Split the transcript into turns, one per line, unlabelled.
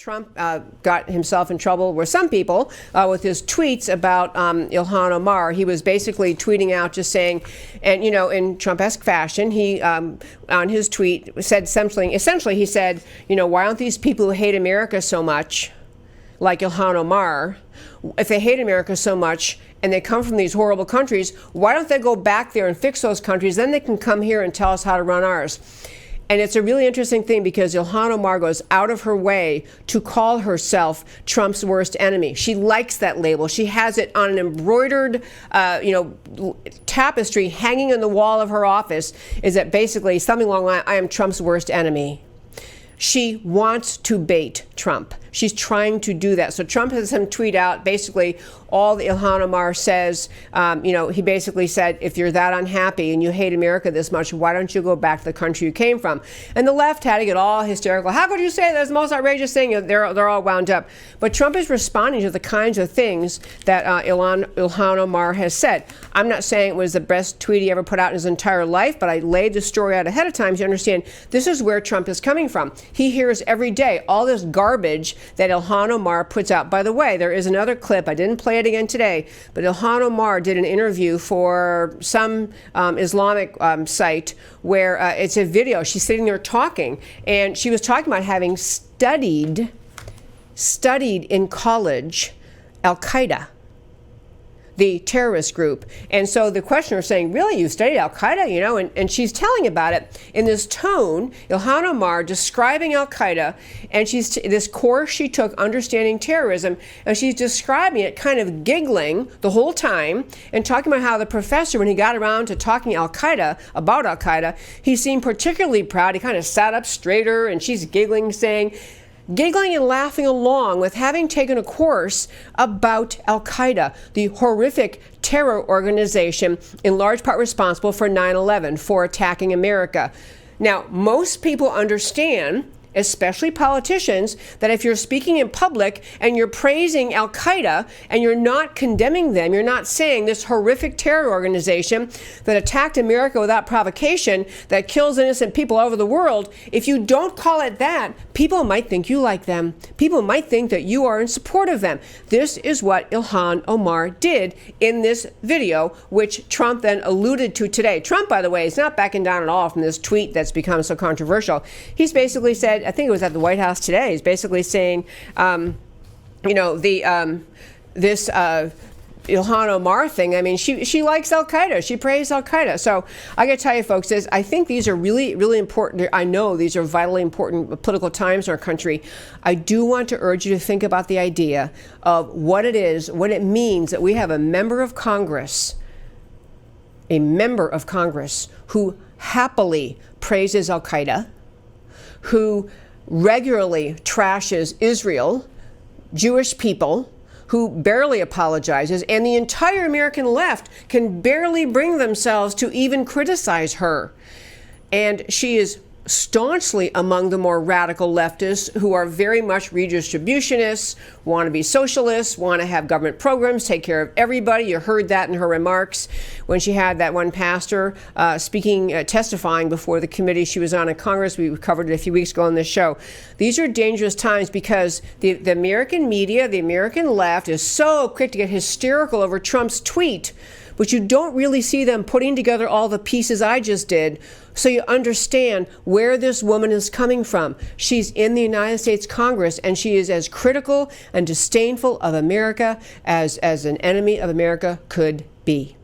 Trump got himself in trouble with some people with his tweets about Ilhan Omar. He was basically tweeting out just saying, and in Trump-esque fashion, he on his tweet said something. Essentially, he said, why aren't these people who hate America so much, like Ilhan Omar, if they hate America so much and they come from these horrible countries, why don't they go back there and fix those countries? Then they can come here and tell us how to run ours. And it's a really interesting thing because Ilhan Omar goes out of her way to call herself Trump's worst enemy. She likes that label. She has it on an embroidered, tapestry hanging on the wall of her office. Is that basically something along the line, I am Trump's worst enemy. She wants to bait Trump. She's trying to do that. So Trump has him tweet out basically all that Ilhan Omar says. He basically said, if you're that unhappy and you hate America this much, why don't you go back to the country you came from? And the left had to get all hysterical. How could you say that's the most outrageous thing? They're all wound up. But Trump is responding to the kinds of things that Ilhan Omar has said. I'm not saying it was the best tweet he ever put out in his entire life, but I laid the story out ahead of time to understand this is where Trump is coming from. He hears every day all this garbage that Ilhan Omar puts out. By the way, there is another clip. I didn't play it again today, but Ilhan Omar did an interview for some Islamic site where it's a video. She's sitting there talking, and she was talking about having studied in college Al-Qaeda, the terrorist group. And so the questioner is saying, really, you studied Al-Qaeda, and she's telling about it in this tone, Ilhan Omar describing Al-Qaeda, and this course she took, Understanding Terrorism, and she's describing it kind of giggling the whole time and talking about how the professor, when he got around to talking about Al-Qaeda, he seemed particularly proud. He kind of sat up straighter, and she's giggling and laughing along with having taken a course about Al-Qaeda, the horrific terror organization in large part responsible for 9/11, for attacking America. Now, most people understand, especially politicians, that if you're speaking in public and you're praising Al-Qaeda and you're not condemning them, you're not saying this horrific terror organization that attacked America without provocation, that kills innocent people all over the world, if you don't call it that, people might think you like them. People might think that you are in support of them. This is what Ilhan Omar did in this video, which Trump then alluded to today. Trump, by the way, is not backing down at all from this tweet that's become so controversial. He's basically said, I think it was at the White House today, he's basically saying, this Ilhan Omar thing, I mean, she likes Al-Qaeda. She praised Al-Qaeda. So I got to tell you, folks, I think these are really, really important. I know these are vitally important political times in our country. I do want to urge you to think about the idea of what it means that we have a member of Congress who happily praises Al-Qaeda, who regularly trashes Israel, Jewish people, who barely apologizes, and the entire American left can barely bring themselves to even criticize her. And she is staunchly among the more radical leftists who are very much redistributionists, want to be socialists, want to have government programs, take care of everybody. You heard that in her remarks when she had that one pastor testifying before the committee she was on in Congress. We covered it a few weeks ago on this show. These are dangerous times because the American media, the American left, is so quick to get hysterical over Trump's tweet, but you don't really see them putting together all the pieces I just did so you understand where this woman is coming from. She's in the United States Congress, and she is as critical and disdainful of America as an enemy of America could be.